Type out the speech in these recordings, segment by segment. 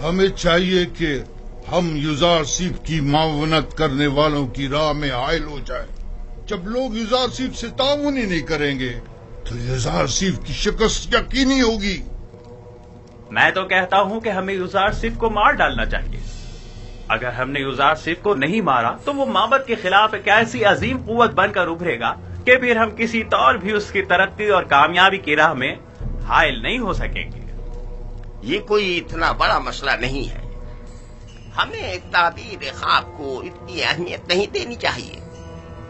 ہمیں چاہیے کہ ہم یوزارسیف کی معاونت کرنے والوں کی راہ میں حائل ہو جائیں۔ جب لوگ یوزارسیف سے تعاون ہی نہیں کریں گے تو یوزارسیف کی شکست یقینی ہوگی۔ میں تو کہتا ہوں کہ ہمیں یوزارسیف کو مار ڈالنا چاہیے۔ اگر ہم نے یوزارسیف کو نہیں مارا تو وہ معبد کے خلاف ایک ایسی عظیم قوت بن کر ابھرے گا کہ پھر ہم کسی طور بھی اس کی ترقی اور کامیابی کی راہ میں حائل نہیں ہو سکیں گے۔ یہ کوئی اتنا بڑا مسئلہ نہیں ہے، ہمیں تعبیر خواب کو اتنی اہمیت نہیں دینی چاہیے۔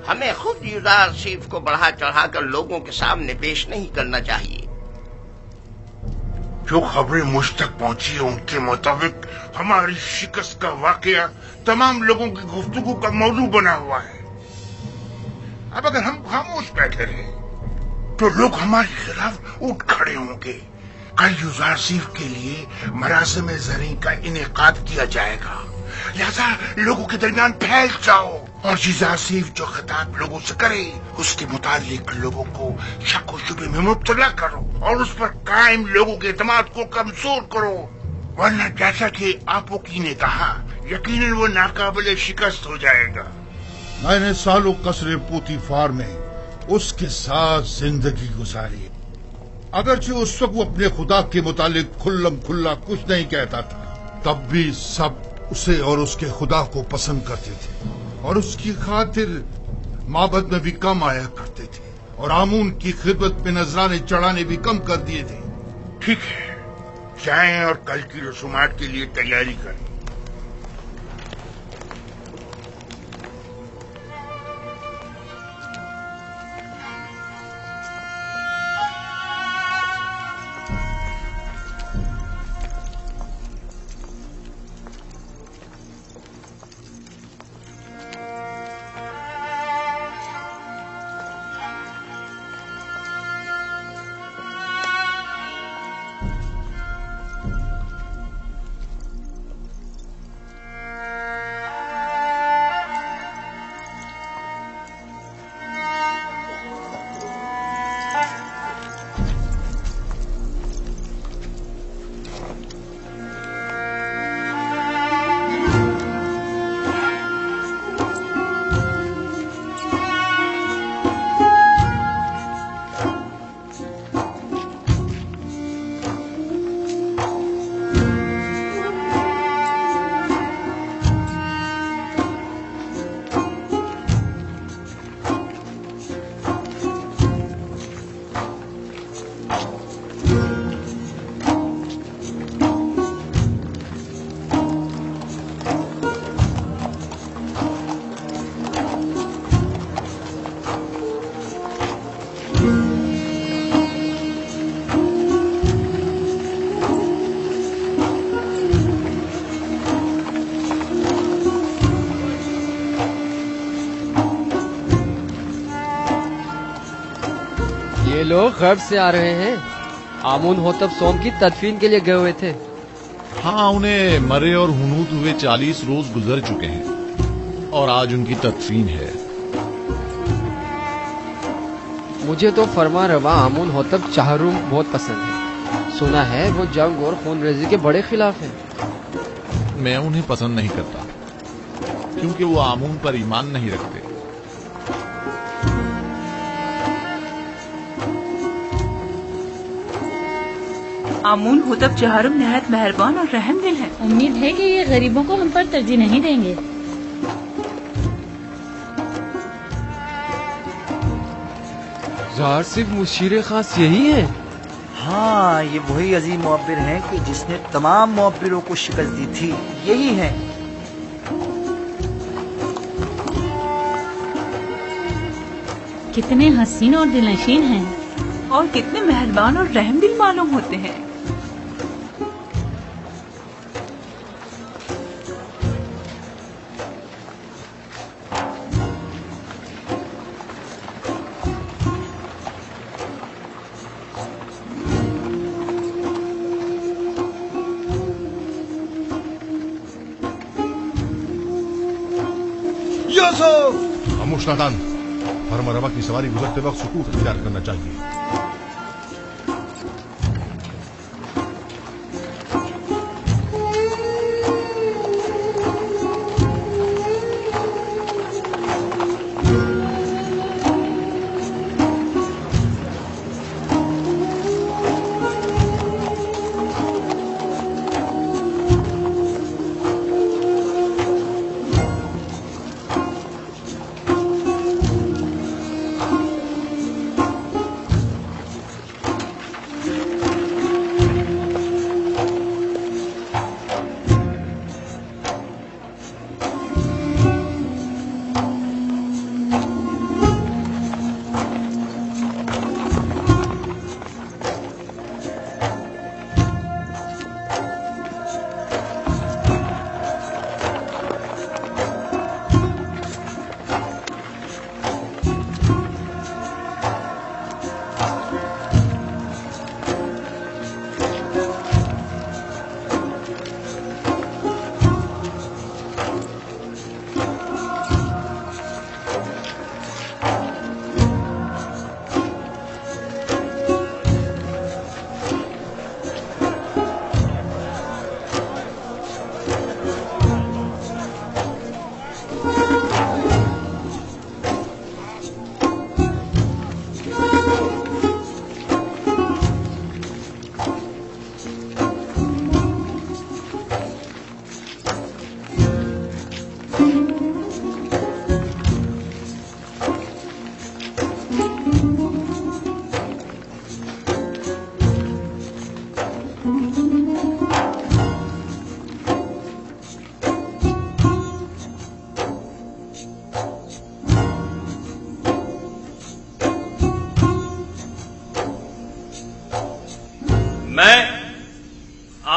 ہمیں خود یوزارسیف کو بڑھا چڑھا کر لوگوں کے سامنے پیش نہیں کرنا چاہیے۔ جو خبریں مجھ تک پہنچی ہیں ان کے مطابق ہماری شکست کا واقعہ تمام لوگوں کی گفتگو کا موضوع بنا ہوا ہے۔ اب اگر ہم خاموش بیٹھے رہے تو لوگ ہمارے خلاف اٹھ کھڑے ہوں گے۔ کل یوزارسیف کے لیے مراسم زرعی کا انعقاد کیا جائے گا، لہذا لوگوں کے درمیان پھیل جاؤ اور یوزارسیف جو خطاب لوگوں سے کرے اس کے متعلق لوگوں کو شک و شبے میں مبتلا کرو اور اس پر قائم لوگوں کے اعتماد کو کمزور کرو، ورنہ جیسا کہ آپوکی نے کہا یقیناً وہ ناقابل شکست ہو جائے گا۔ میں نے سالوں قصر پوتیفار میں اس کے ساتھ زندگی گزاری، اگرچہ اس وقت وہ اپنے خدا کے متعلق کھلم کھلا کچھ نہیں کہتا تھا، تب بھی سب اسے اور اس کے خدا کو پسند کرتے تھے اور اس کی خاطر معبد میں بھی کم آیا کرتے تھے اور آمون کی خدمت میں نذرانے چڑھانے بھی کم کر دیے تھے۔ ٹھیک ہے، جائیں اور کل کی رسومات کے لیے تیاری کریں۔ یہ لوگ غرب سے آ رہے ہیں، آمون ہوتب سوم کی تدفین کے لیے گئے ہوئے تھے۔ ہاں، انہیں مرے اور ہنوت ہوئے 40 روز گزر چکے ہیں اور آج ان کی تدفین ہے۔ مجھے تو فرما روا آمون ہوتب چہروم بہت پسند ہے، سنا ہے وہ جنگ اور خون ریزی کے بڑے خلاف ہیں۔ میں انہیں پسند نہیں کرتا کیونکہ وہ آمون پر ایمان نہیں رکھتے۔ آمون ہوتب چہارم نہایت مہربان اور رحم دل ہے۔ امید ہے کہ یہ غریبوں کو ہم پر ترجیح نہیں دیں گے۔ ظاہر صرف مشیر خاص یہی ہے؟ ہاں، یہ وہی عظیم معبر ہیں کہ جس نے تمام معبروں کو شکست دی تھی، یہی ہیں۔ کتنے حسین اور دلنشین ہیں اور کتنے مہربان اور رحم دل معلوم ہوتے ہیں۔ خاموش نادان، فرما روا کی سواری گزرتے وقت سکوت اختیار کرنا چاہیے۔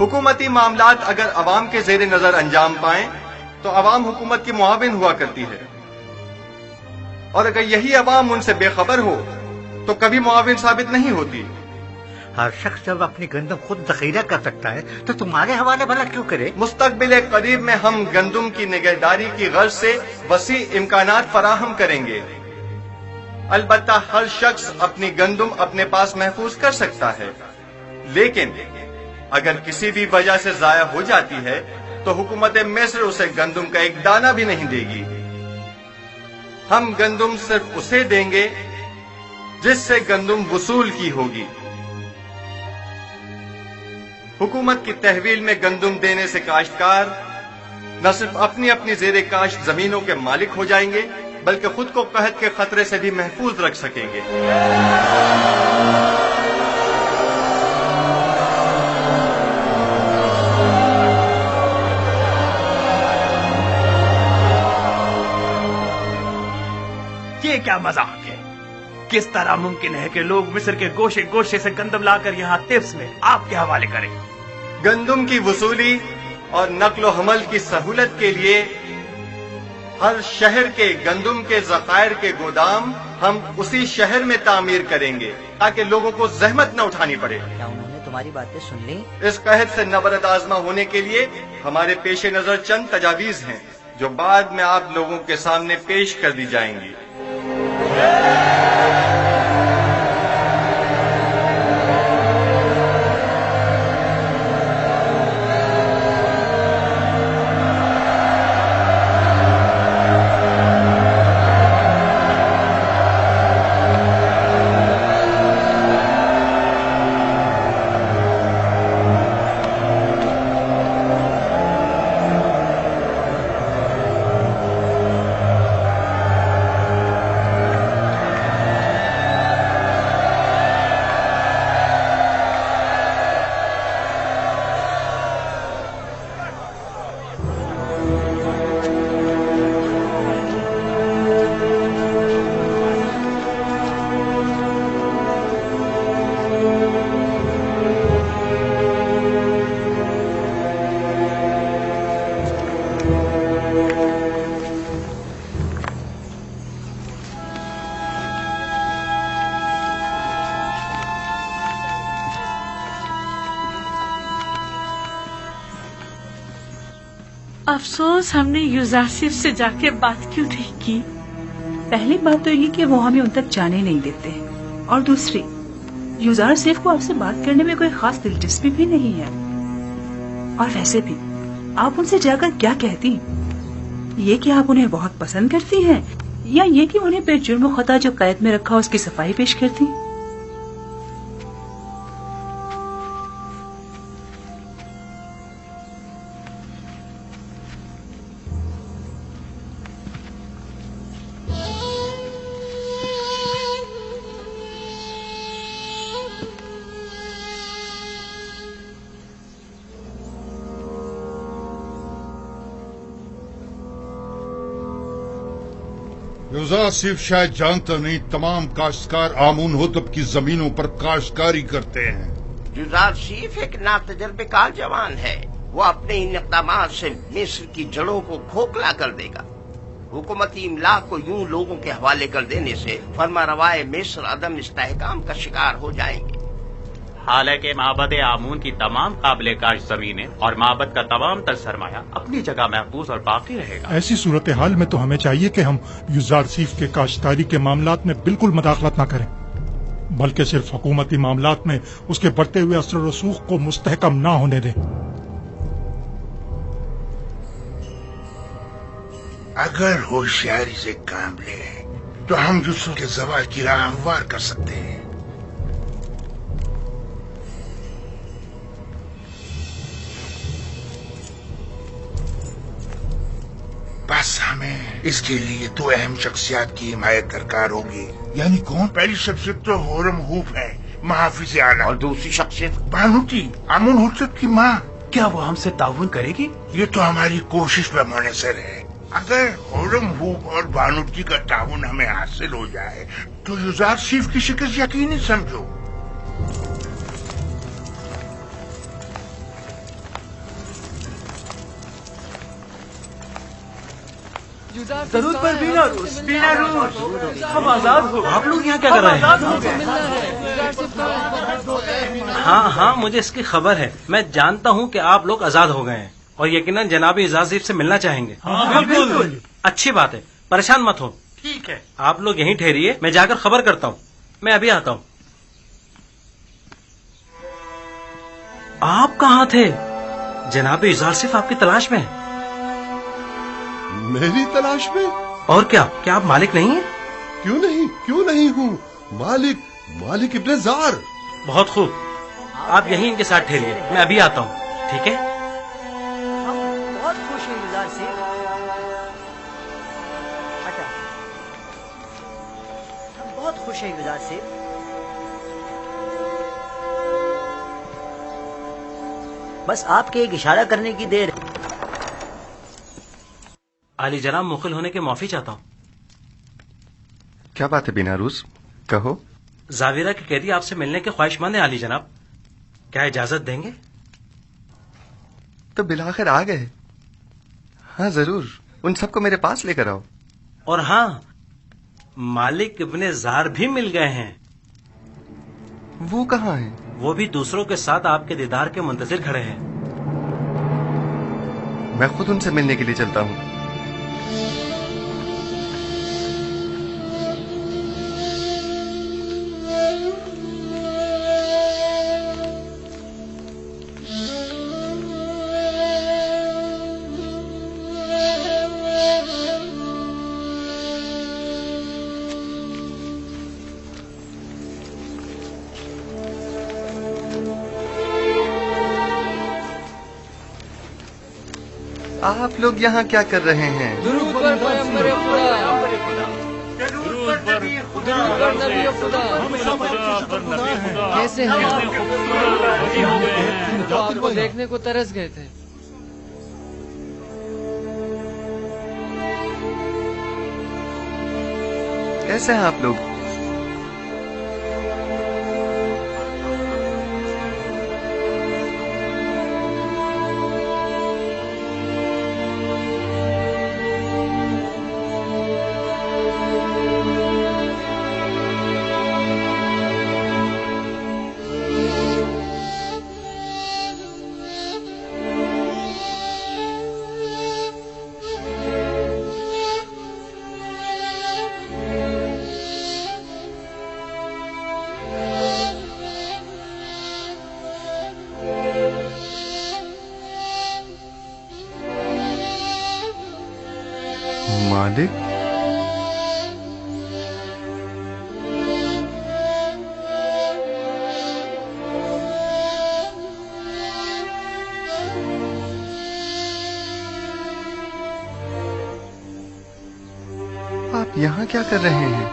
حکومتی معاملات اگر عوام کے زیر نظر انجام پائیں تو عوام حکومت کی معاون ہوا کرتی ہے، اور اگر یہی عوام ان سے بے خبر ہو تو کبھی معاون ثابت نہیں ہوتی۔ ہر شخص جب اپنی گندم خود ذخیرہ کر سکتا ہے تو تمہارے حوالے بھلا کیوں کرے؟ مستقبل قریب میں ہم گندم کی نگہداری کی غرض سے وسیع امکانات فراہم کریں گے۔ البتہ ہر شخص اپنی گندم اپنے پاس محفوظ کر سکتا ہے، لیکن اگر کسی بھی وجہ سے ضائع ہو جاتی ہے تو حکومت مصر اسے گندم کا ایک دانہ بھی نہیں دے گی۔ ہم گندم صرف اسے دیں گے جس سے گندم وصول کی ہوگی۔ حکومت کی تحویل میں گندم دینے سے کاشتکار نہ صرف اپنی اپنی زیر کاشت زمینوں کے مالک ہو جائیں گے بلکہ خود کو قحط کے خطرے سے بھی محفوظ رکھ سکیں گے۔ یہ کیا مذاق ہے؟ کس طرح ممکن ہے کہ لوگ مصر کے گوشے گوشے سے گندم لا کر یہاں تبس میں آپ کے حوالے کریں؟ گندم کی وصولی اور نقل و حمل کی سہولت کے لیے ہر شہر کے گندم کے ذخائر کے گودام ہم اسی شہر میں تعمیر کریں گے تاکہ لوگوں کو زحمت نہ اٹھانی پڑے۔ کیا انہوں نے تمہاری باتیں سن لی؟ اس قحط سے نبرد آزما ہونے کے لیے ہمارے پیش نظر چند تجاویز ہیں جو بعد میں آپ لوگوں کے سامنے پیش کر دی جائیں گی۔ افسوس ہم نے یوزارسف سے جا کے بات کیوں نہیں کی۔ پہلی بات تو یہ کہ وہ ہمیں ان تک جانے نہیں دیتے، اور دوسری یوزارسف کو آپ سے بات کرنے میں کوئی خاص دلچسپی بھی نہیں ہے۔ اور ویسے بھی آپ ان سے جا کر کیا کہتی؟ یہ کہ آپ انہیں بہت پسند کرتی ہیں، یا یہ کہ انہیں بے جرم و خطا جو قید میں رکھا اس کی صفائی پیش کرتی؟ یوزارسف شاید جانتا نہیں تمام کاشتکار آمون ہوتب کی زمینوں پر کاشتکاری کرتے ہیں۔ یوزارسف ایک ناتجربہ کار جوان ہے، وہ اپنے ان اقدامات سے مصر کی جڑوں کو کھوکھلا کر دے گا۔ حکومتی املاک کو یوں لوگوں کے حوالے کر دینے سے فرما روائے مصر عدم استحکام کا شکار ہو جائیں گے۔ حالانکہ معبد آمون کی تمام قابل کاشت زمینیں اور معبد کا تمام تر سرمایہ اپنی جگہ محفوظ اور باقی رہے گا۔ ایسی صورتحال میں تو ہمیں چاہیے کہ ہم یوزارسف کے کاشتکاری کے معاملات میں بالکل مداخلت نہ کریں، بلکہ صرف حکومتی معاملات میں اس کے بڑھتے ہوئے اثر و رسوخ کو مستحکم نہ ہونے دیں۔ اگر ہوشیاری سے کام لیں تو ہم یوسف کے زوال کی راہ ہموار کر سکتے ہیں۔ بس ہمیں اس کے لیے دو اہم شخصیات کی حمایت درکار ہوگی۔ یعنی کون؟ پہلی شخصیت تو ہورم ہوف ہے، محافظ اعلیٰ، اور دوسری شخصیت بانوتی آمون ہوتب کی ماں۔ کیا وہ ہم سے تعاون کرے گی؟ یہ تو ہماری کوشش پہ منحصر ہے۔ اگر ہورم ہوف اور بانوتی کا تعاون ہمیں حاصل ہو جائے تو یوزارسف کی شکست یقینی سمجھو۔ ضرور پر بینا روز ہم آزاد ہو گئے. آپ لوگ یہاں کیا کر رہے ہیں؟ ہاں مجھے اس کی خبر ہے. میں جانتا ہوں کہ آپ لوگ آزاد ہو گئے ہیں اور یقیناً جناب اعزاز سے ملنا چاہیں گے. بالکل. اچھی بات ہے، پریشان مت ہو. ٹھیک ہے، آپ لوگ یہیں ٹھہریے، میں جا کر خبر کرتا ہوں. میں ابھی آتا ہوں. آپ کہاں تھے؟ جناب اعزاز صرف آپ کی تلاش میں ہے. میری تلاش میں؟ اور کیا آپ مالک نہیں ہیں؟ کیوں نہیں ہوں مالک ابن زار. بہت خوب، آپ یہیں ان کے ساتھ ٹھہریے، میں ابھی آتا ہوں. ٹھیک ہے؟ ہم بہت خوش ہیں یوزار سے. ہم بہت خوش ہیں یوزار سے. بس آپ کے ایک اشارہ کرنے کی دیر. علی جناب، مخل ہونے کے معافی چاہتا ہوں. کیا بات ہے بیناروز؟ کہو. زاویرہ کے قیدی آپ سے ملنے کے خواہش مند ہیں علی جناب، کیا اجازت دیں گے؟ تو بالآخر آ گئے. ہاں ضرور، ان سب کو میرے پاس لے کر آؤ. اور ہاں، مالک ابن زار بھی مل گئے ہیں. وہ کہاں ہیں؟ وہ بھی دوسروں کے ساتھ آپ کے دیدار کے منتظر کھڑے ہیں. میں خود ان سے ملنے کے لیے چلتا ہوں. آپ لوگ یہاں کیا کر رہے ہیں؟ درود پر پیغمبر خدا. کیسے ہیں آپ کو دیکھنے کو ترس گئے تھے. کیسے ہیں آپ لوگ؟ مالک، آپ یہاں کیا کر رہے ہیں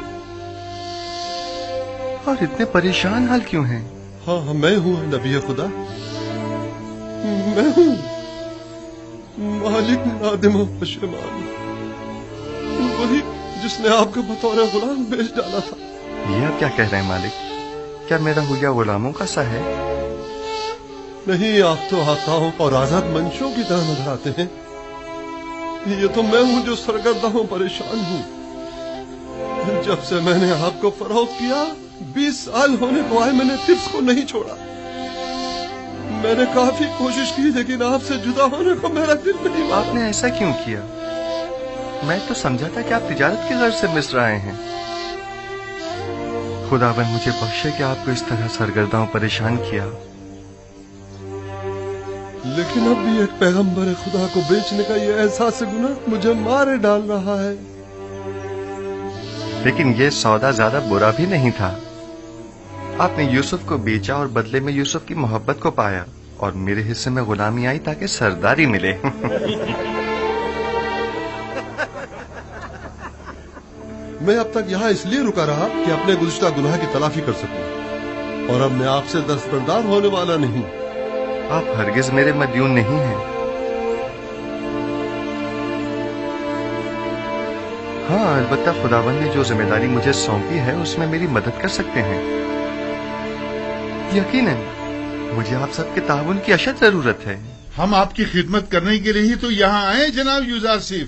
اور اتنے پریشان حال کیوں ہیں؟ ہاں میں ہوں نبی خدا، میں ہوں مالک نادم و پشیمان، وہی جس نے آپ کو بطور غلام بیچ ڈالا تھا. یہ آپ کیا کہہ رہے ہیں مالک؟ کیا میرا حلیہ غلاموں کا سا ہے؟ نہیں، آپ تو آقاؤں اور آزاد منشوں کی طرح نظر آتے ہیں. یہ تو میں ہوں جو سرگردہ ہوں، پریشان ہوں. جب سے میں نے آپ کو فروخت کیا 20 سال ہونے کو آئے، میں نے ترس کو نہیں چھوڑا. میں نے کافی کوشش کی لیکن آپ سے جدا ہونے کو میرا دل نہیں مانا. آپ نے ایسا کیوں کیا؟ میں تو سمجھا تھا کہ آپ تجارت کی غرض سے مصر آئے ہیں. خداوند مجھے بخشے کہ آپ کو اس طرح سرگردہ و پریشان کیا. لیکن اب بھی ایک پیغمبر خدا کو بیچنے کا یہ احساس گناہ مجھے مارے ڈال رہا ہے. لیکن یہ سودا زیادہ برا بھی نہیں تھا. آپ نے یوسف کو بیچا اور بدلے میں یوسف کی محبت کو پایا، اور میرے حصے میں غلامی آئی تاکہ سرداری ملے. میں اب تک یہاں اس لیے رکا رہا کہ اپنے گزشتہ گناہ کی تلافی کر سکوں، اور اب میں آپ سے دستبردار ہونے والا نہیں. آپ ہرگز میرے مدیون نہیں ہیں. ہاں، البتہ خداوند نے جو ذمہ داری مجھے سونپی ہے اس میں میری مدد کر سکتے ہیں. یقیناً مجھے آپ سب کے تعاون کی اشد ضرورت ہے. ہم آپ کی خدمت کرنے کے لیے ہی تو یہاں آئے جناب یوزارسیف.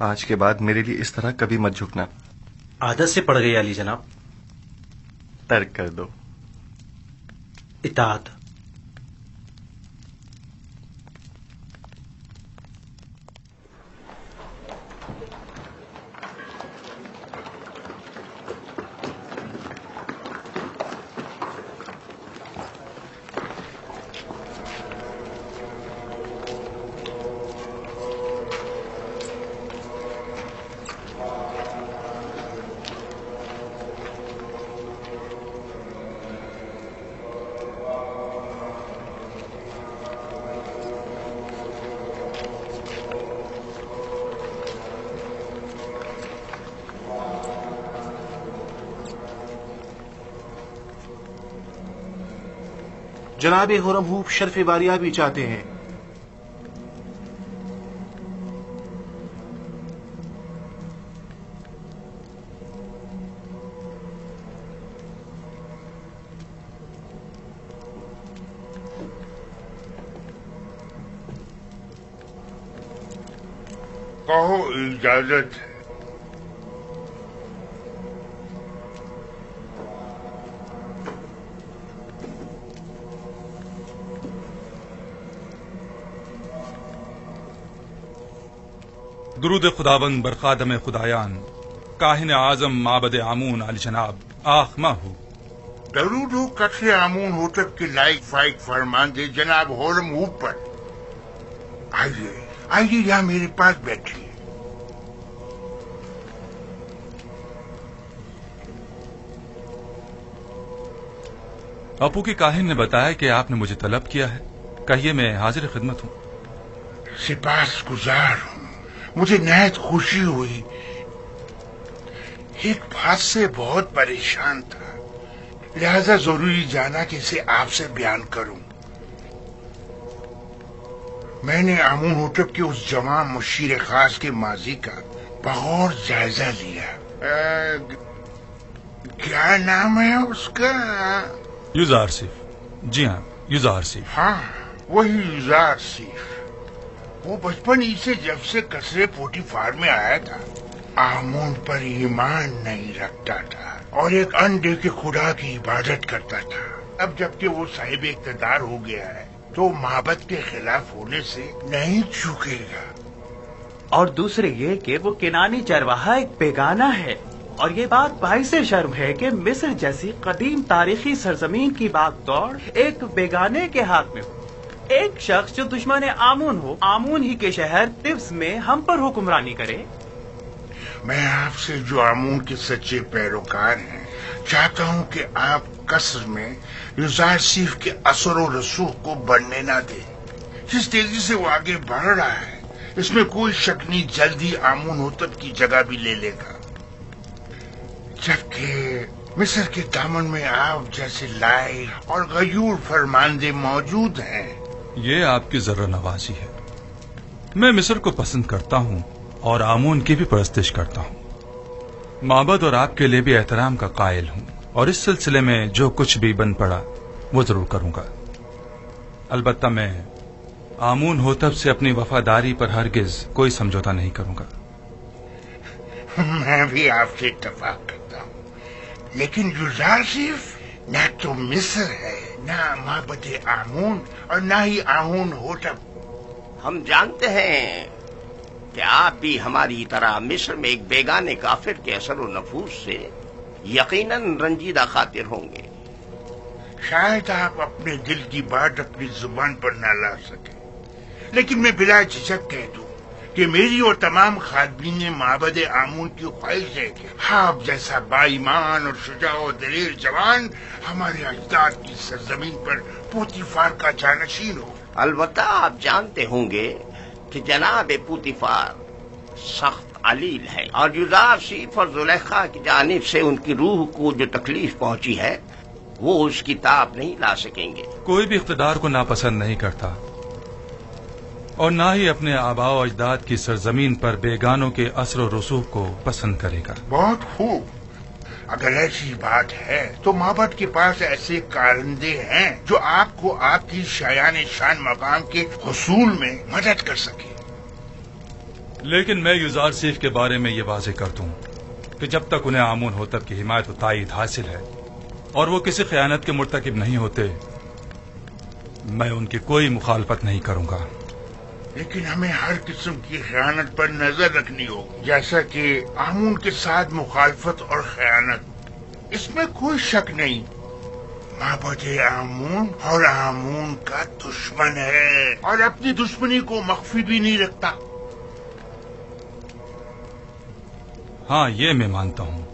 آج کے بعد میرے لیے اس طرح کبھی مت جھکنا. عادت سے پڑ گئی علی جناب. ترک کر دو. اطاعت. جناب خرم ہوپ شرف باریہ بھی چاہتے ہیں. کہو اجازت ہے. درود خداوند بر خادم خدایان کاہن اعظم معبد آمون علی جناب آخما ہو. درود ہو قصر آمون ہوتب کے لائق فائق فرمان دے جناب خرم ہوپ پر. آئیے آئیے یہاں میرے پاس بیٹھیے. اپو کے کاہن نے بتایا کہ آپ نے مجھے طلب کیا ہے. کہیے میں حاضر خدمت ہوں. سپاس گزار ہوں. مجھے نہایت خوشی ہوئی. ایک بات سے بہت پریشان تھا لہذا ضروری جانا کہ اسے آپ سے بیان کروں. میں نے آمون ہوتب کے اس جوان مشیر خاص کے ماضی کا بغور جائزہ لیا. کیا نام ہے اس کا؟ یوزار سیف. جی ہاں یوزار سیف. ہاں وہی یوزار سیف. وہ بچپن ہی سے جب سے قصر پوٹیفار میں آیا تھا آمون پر ایمان نہیں رکھتا تھا اور ایک انڈے کے خدا کی عبادت کرتا تھا. اب جبکہ وہ صاحب اقتدار ہو گیا ہے تو معبد کے خلاف ہونے سے نہیں چوکے گا. اور دوسرے یہ کہ وہ کنانی چرواہا ایک بیگانہ ہے. اور یہ بات باعث شرم ہے کہ مصر جیسی قدیم تاریخی سرزمین کی باغ دوڑ ایک بیگانے کے ہاتھ میں ہو. ایک شخص جو دشمن آمون ہو آمون ہی کے شہر طبس میں ہم پر حکمرانی کرے. میں آپ سے جو آمون کے سچے پیروکار ہیں چاہتا ہوں کہ آپ قصر میں یوزار سیف کے اثر و رسوخ کو بڑھنے نہ دیں. جس تیزی سے وہ آگے بڑھ رہا ہے اس میں کوئی شک نہیں جلدی آمون ہوتب کی جگہ بھی لے لے گا. جبکہ مصر کے دامن میں آپ جیسے لائق اور غیور فرماندے موجود ہیں. یہ آپ کی ذرہ نوازی ہے. میں مصر کو پسند کرتا ہوں اور آمون کی بھی پرستش کرتا ہوں. معبد اور آپ کے لیے بھی احترام کا قائل ہوں اور اس سلسلے میں جو کچھ بھی بن پڑا وہ ضرور کروں گا. البتہ میں آمون ہوتب سے اپنی وفاداری پر ہرگز کوئی سمجھوتا نہیں کروں گا. میں بھی آپ سے اتفاق کرتا ہوں لیکن یوزار سیف نہ تو مصر ہے نہ معبد آمون اور نہ ہی آمون ہوتب. ہم جانتے ہیں کہ آپ بھی ہماری طرح مصر میں ایک بیگانے کافر کے اثر و نفوذ سے یقیناً رنجیدہ خاطر ہوں گے. شاید آپ اپنے دل کی بات اپنی زبان پر نہ لا سکیں لیکن میں بلا جھجک کہہ دوں کہ میری اور تمام خادمین معبد آمون کی خواہش ہے کہ آپ جیسا با ایمان اور شجاع و دلیر جوان ہمارے اجداد کی سرزمین پر پوتیفار کا جانشین ہو. البتہ آپ جانتے ہوں گے کہ جناب پوتیفار سخت علیل ہے اور یوزار سیف اور زلیخا کی جانب سے ان کی روح کو جو تکلیف پہنچی ہے وہ اس کی تاب نہیں لا سکیں گے. کوئی بھی اقتدار کو ناپسند نہیں کرتا اور نہ ہی اپنے آباء و اجداد کی سرزمین پر بیگانوں کے اثر و رسوخ کو پسند کرے گا. بہت خوب. اگر ایسی بات ہے تو معبد کے پاس ایسے کارندے ہیں جو آپ کو آپ کی شایان شان مقام کے حصول میں مدد کر سکے. لیکن میں یوزارسیف کے بارے میں یہ واضح کر دوں کہ جب تک انہیں آمون ہوتب کی حمایت و تائید حاصل ہے اور وہ کسی خیانت کے مرتکب نہیں ہوتے، میں ان کی کوئی مخالفت نہیں کروں گا۔ لیکن ہمیں ہر قسم کی خیانت پر نظر رکھنی ہوگی، جیسا کہ آمون کے ساتھ مخالفت اور خیانت، اس میں کوئی شک نہیں۔ معبد آمون اور آمون کا دشمن ہے اور اپنی دشمنی کو مخفی بھی نہیں رکھتا۔ ہاں، یہ میں مانتا ہوں۔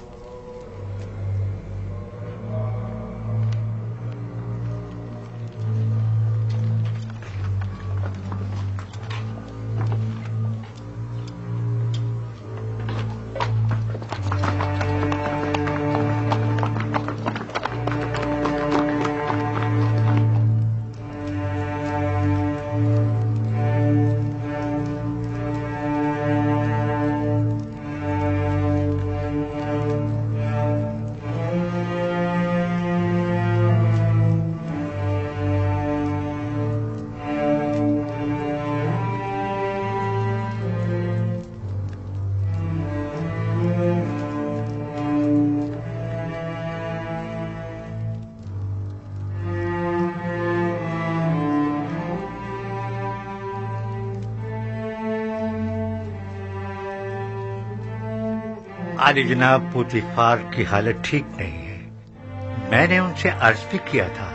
عالی جناب، پوتیفار کی حالت ٹھیک نہیں ہے۔ میں نے ان سے عرض بھی کیا تھا،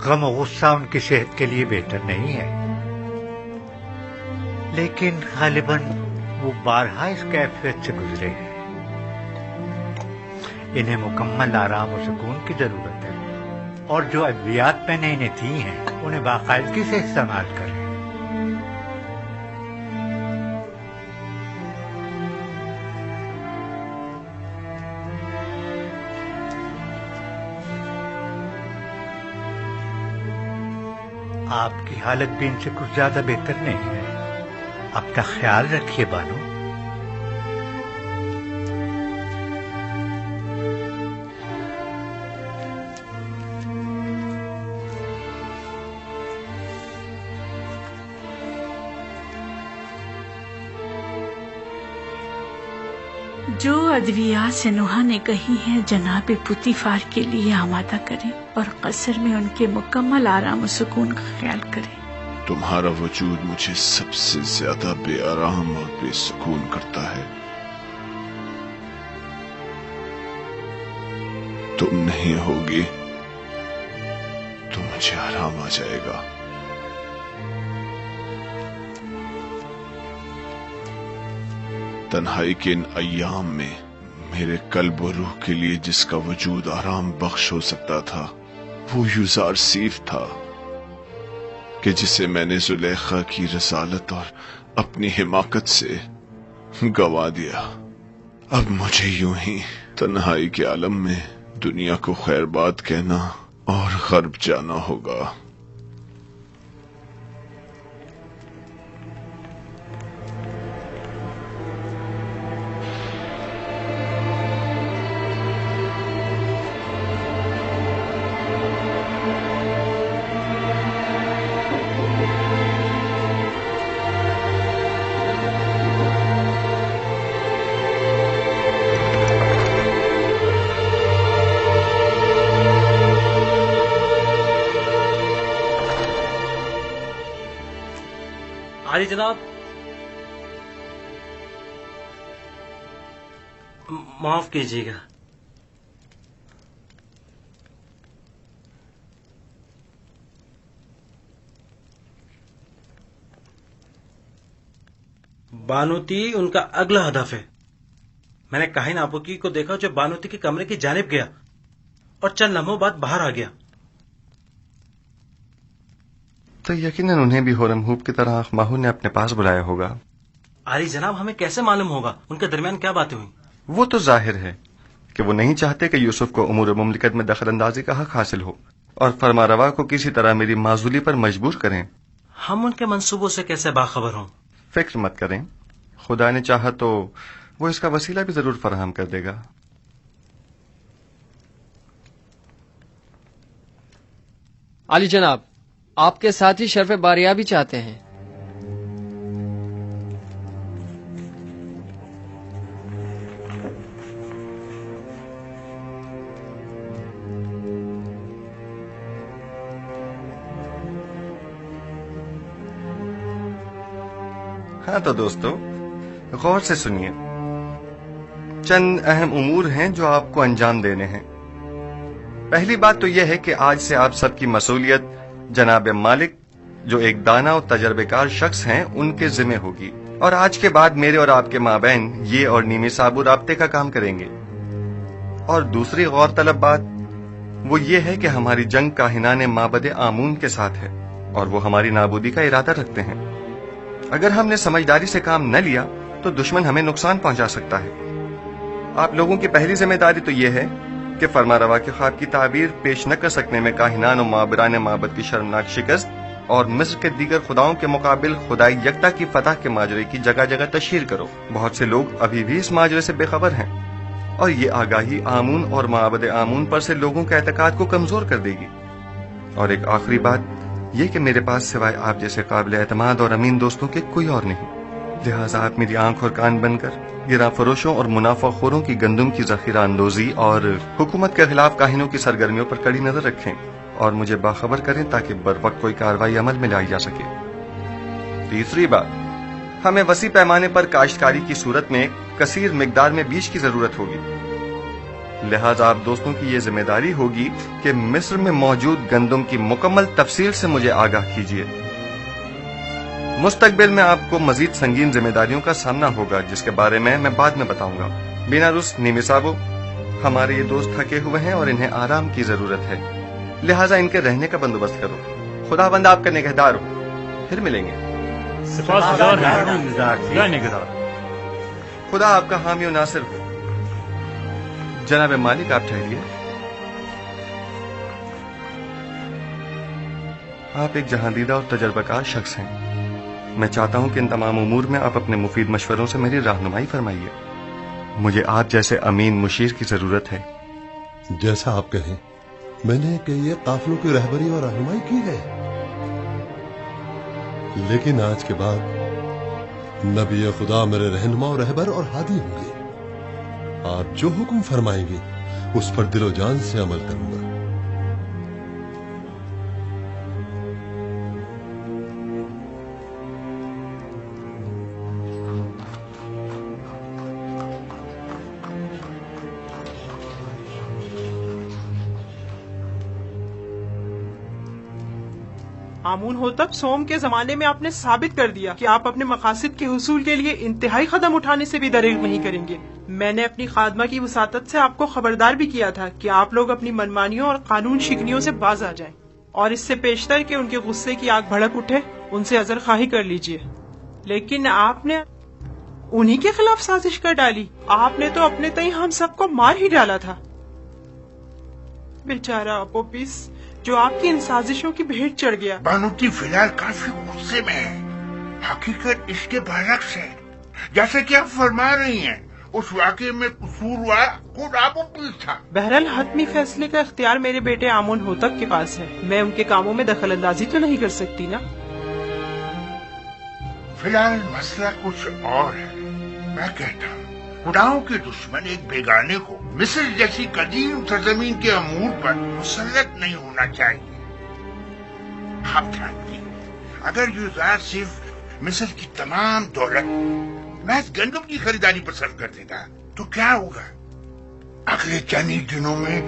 غم و غصہ ان کی صحت کے لیے بہتر نہیں ہے، لیکن غالباً وہ بارہا اس کیفیت سے گزرے ہیں۔ انہیں مکمل آرام و سکون کی ضرورت ہے، اور جو ادویات میں نے انہیں دی ہیں انہیں باقاعدگی سے استعمال کریں۔ آپ کی حالت بھی ان سے کچھ زیادہ بہتر نہیں ہے، اپنا خیال رکھیے بانو۔ جو ادویات سنوحا نے کہی ہیں جناب پوتیفار کے لیے آمادہ کریں اور قصر میں ان کے مکمل آرام و سکون کا خیال کریں۔ تمہارا وجود مجھے سب سے زیادہ بے آرام اور بے سکون کرتا ہے۔ تم نہیں ہوگی تو مجھے آرام آ جائے گا۔ تنہائی کے ان ایام میں میرے قلب و روح کے لیے جس کا وجود آرام بخش ہو سکتا تھا وہ یوزارسیف تھا، کہ جسے میں نے زلیخا کی رسالت اور اپنی حماقت سے گوا دیا۔ اب مجھے یوں ہی تنہائی کے عالم میں دنیا کو خیر بات کہنا اور غرب جانا ہوگا۔ عالی جناب، معاف کیجیے گا۔ بانوتی ان کا اگلا ہدف ہے۔ میں نے کاہن آبوکی کو دیکھا جو بانوتی کے کمرے کی جانب گیا اور چند لمحوں بعد باہر آ گیا۔ تو یقیناً انہیں بھی ہورم ہوپ کی طرح ماہو نے اپنے پاس بلایا ہوگا۔ عالی جناب، ہمیں کیسے معلوم ہوگا ان کے درمیان کیا باتیں ہوئی؟ وہ تو ظاہر ہے کہ وہ نہیں چاہتے کہ یوسف کو امور مملکت میں دخل اندازی کا حق حاصل ہو اور فرما روا کو کسی طرح میری معزولی پر مجبور کریں۔ ہم ان کے منصوبوں سے کیسے باخبر ہوں؟ فکر مت کریں، خدا نے چاہا تو وہ اس کا وسیلہ بھی ضرور فراہم کر دے گا۔ عالی جناب، آپ کے ساتھ ہی شرف باریابی چاہتے ہیں۔ ہاں تو دوستو غور سے سنیے، چند اہم امور ہیں جو آپ کو انجام دینے ہیں۔ پہلی بات تو یہ ہے کہ آج سے آپ سب کی مسئولیت جناب مالک جو ایک دانا اور تجربے کار شخص ہیں ان کے ذمہ ہوگی، اور آج کے بعد میرے اور آپ کے مابین یہ اور نیمی صابو رابطے کا کام کریں گے۔ اور دوسری غور طلب بات وہ یہ ہے کہ ہماری جنگ کاہنان معبد آمون کے ساتھ ہے اور وہ ہماری نابودی کا ارادہ رکھتے ہیں۔ اگر ہم نے سمجھداری سے کام نہ لیا تو دشمن ہمیں نقصان پہنچا سکتا ہے۔ آپ لوگوں کی پہلی ذمہ داری تو یہ ہے کہ فرما روا کے خواب کی تعبیر پیش نہ کر سکنے میں کاہنان و معبران معبد کی شرمناک شکست اور مصر کے دیگر خداؤں کے مقابل خدائی یکتا کی فتح کے ماجرے کی جگہ جگہ تشہیر کرو۔ بہت سے لوگ ابھی بھی اس ماجرے سے بے خبر ہیں اور یہ آگاہی آمون اور معبد آمون پر سے لوگوں کے اعتقاد کو کمزور کر دے گی۔ اور ایک آخری بات یہ کہ میرے پاس سوائے آپ جیسے قابل اعتماد اور امین دوستوں کے کوئی اور نہیں، لہٰذا آپ میری آنکھ اور کان بن کر گراں فروشوں اور منافع خوروں کی گندم کی ذخیرہ اندوزی اور حکومت کے خلاف کاہنوں کی سرگرمیوں پر کڑی نظر رکھیں اور مجھے باخبر کریں تاکہ بروقت کوئی کارروائی عمل میں لائی جا سکے۔ تیسری بات، ہمیں وسیع پیمانے پر کاشتکاری کی صورت میں کثیر مقدار میں بیج کی ضرورت ہوگی، لہذا آپ دوستوں کی یہ ذمہ داری ہوگی کہ مصر میں موجود گندم کی مکمل تفصیل سے مجھے آگاہ کیجیے۔ مستقبل میں آپ کو مزید سنگین ذمہ داریوں کا سامنا ہوگا جس کے بارے میں بعد میں بتاؤں گا۔ بنا رس نیمی صابو، ہمارے یہ دوست تھکے ہوئے ہیں اور انہیں آرام کی ضرورت ہے، لہٰذا ان کے رہنے کا بندوبست کرو۔ خدا بند آپ کا نگہدار ہو، پھر ملیں گے۔ خدا آپ کا حامی و ناصر ہو۔ جناب مالک آپ ٹھہریے، آپ ایک جہاندیدہ اور تجربہ کار شخص ہیں، میں چاہتا ہوں کہ ان تمام امور میں آپ اپنے مفید مشوروں سے میری رہنمائی فرمائیے۔ مجھے آپ جیسے امین مشیر کی ضرورت ہے۔ جیسا آپ کہیں، میں نے کئی قافلوں کی رہبری اور رہنمائی کی ہے، لیکن آج کے بعد نبی خدا میرے رہنما و رہبر اور ہادی ہوں گے۔ آپ جو حکم فرمائیں گے اس پر دل و جان سے عمل کروں گا۔ آمون ہوتب سوم کے زمانے میں آپ نے ثابت کر دیا کہ آپ اپنے مقاصد کے حصول کے لیے انتہائی قدم اٹھانے سے بھی دریغ نہیں کریں گے۔ میں نے اپنی خادمہ کی وساطت سے آپ کو خبردار بھی کیا تھا کہ آپ لوگ اپنی منمانیوں اور قانون شکنیوں سے باز آ جائیں، اور اس سے پیشتر کہ ان کے غصے کی آگ بھڑک اٹھے ان سے عذر خواہی کر لیجئے، لیکن آپ نے انہی کے خلاف سازش کر ڈالی۔ آپ نے تو اپنے تئیں ہم سب کو مار ہی ڈالا تھا۔ بیچارہ اپوپس جو آپ کی ان سازشوں کی بھیٹ چڑھ گیا۔ بانوتی فی الحال کافی غصے میں ہے، حقیقت اس کے برعکس ہے، جیسے کہ آپ فرما رہی ہیں اس واقعے میں قصور ہوا خود اپوپس تھا۔ بہرحال حتمی فیصلے کا اختیار میرے بیٹے آمون ہوتب کے پاس ہے، میں ان کے کاموں میں دخل اندازی تو نہیں کر سکتی نا۔ فی الحال مسئلہ کچھ اور ہے۔ میں کہتا ہوں خداؤں کے دشمن ایک بیگانے کو مصر جیسی قدیم سرزمین کے امور پر مسلط نہیں ہونا چاہیے۔ آپ جانتے ہیں اگر یوزار صرف مصر کی تمام دولت محض گندم کی خریداری پر صرف کر دے گا تو کیا ہوگا؟ اگلے چند ہی دنوں میں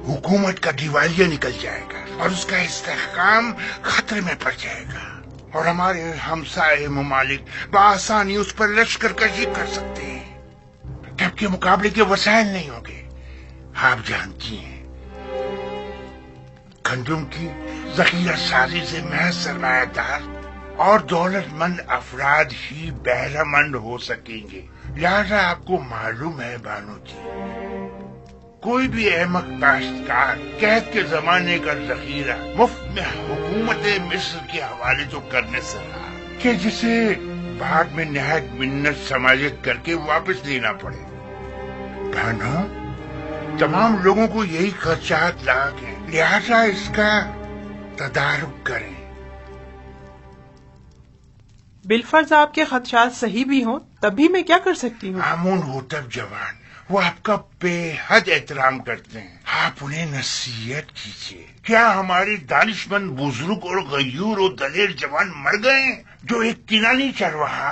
حکومت کا دیوالیہ نکل جائے گا اور اس کا استحکام خطرے میں پڑ جائے گا، اور ہمارے ہمسائے ممالک بآسانی اس پر لشکر کشی کر سکتے ہیں، جبکہ مقابلے کے وسائل نہیں ہوں گے۔ آپ جانتی ہیں گندم کی ذخیرہ سازی سے محض سرمایہ دار اور دولت مند افراد ہی بہرہ مند ہو سکیں گے، لہذا آپ کو معلوم ہے بانو جی، کوئی بھی احمق کاشتکار قحط کے زمانے کا ذخیرہ مفت میں حکومت مصر کے حوالے تو کرنے سے رہا کہ جسے بعد میں نہایت منت سماجت کر کے واپس لینا پڑے۔ بہنوں، تمام لوگوں کو یہی خدشات لاحق ہیں، لہذا اس کا تدارک کریں۔ بالفرض آپ کے خدشات صحیح بھی ہوں تب بھی میں کیا کر سکتی ہوں؟ آمون ہوتب جوان وہ آپ کا بے حد احترام کرتے ہیں، آپ انہیں نصیحت کیجیے۔ کیا ہمارے دانشمند بزرگ اور غیور اور دلیر جوان مر گئے ہیں جو ایک کنانی چرواہا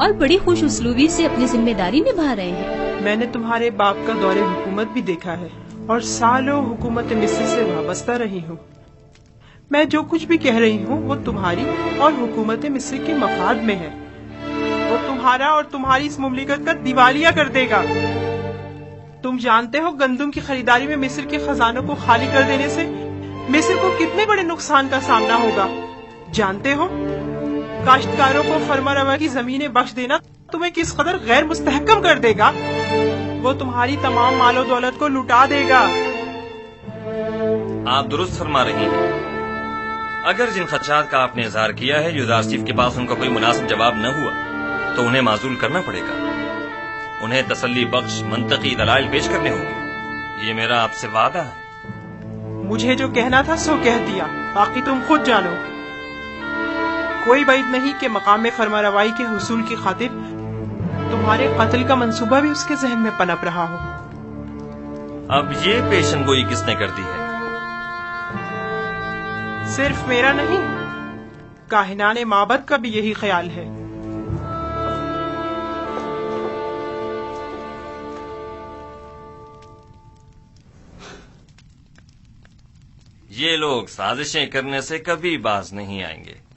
اور بڑی خوش اسلوبی سے اپنی ذمہ داری نبھا رہے ہیں۔ میں نے تمہارے باپ کا دور حکومت بھی دیکھا ہے اور سالوں حکومت مصر سے وابستہ رہی ہوں۔ میں جو کچھ بھی کہہ رہی ہوں وہ تمہاری اور حکومت مصر کے مفاد میں ہے۔ وہ تمہارا اور تمہاری اس مملکت کا دیوالیہ کر دے گا۔ تم جانتے ہو گندم کی خریداری میں مصر کے خزانوں کو خالی کر دینے سے مصر کو کتنے بڑے نقصان کا سامنا ہوگا۔ جانتے ہو کاشتکاروں کو فرما روا کی زمینیں بخش دینا تمہیں کس قدر غیر مستحکم کر دے گا۔ وہ تمہاری تمام مال و دولت کو لٹا دے گا۔ آپ درست فرما رہی ہیں۔ اگر جن خدشات کا آپ نے اظہار کیا ہے یوزارسیف کے پاس ان کا کوئی مناسب جواب نہ ہوا تو انہیں معزول کرنا پڑے گا۔ انہیں تسلی بخش منطقی دلائل پیش کرنے ہوں گے۔ یہ میرا آپ سے وعدہ ہے۔ مجھے جو کہنا تھا سو کہہ دیا، باقی تم خود جانو۔ کوئی بعید نہیں کہ مقام فرما روائی کے حصول کی خاطر تمہارے قتل کا منصوبہ بھی اس کے ذہن میں پنپ رہا ہو۔ اب یہ پیشن گوئی کس نے کر دی ہے؟ صرف میرا نہیں، کاہنان معبد کا بھی یہی خیال ہے۔ یہ لوگ سازشیں کرنے سے کبھی باز نہیں آئیں گے۔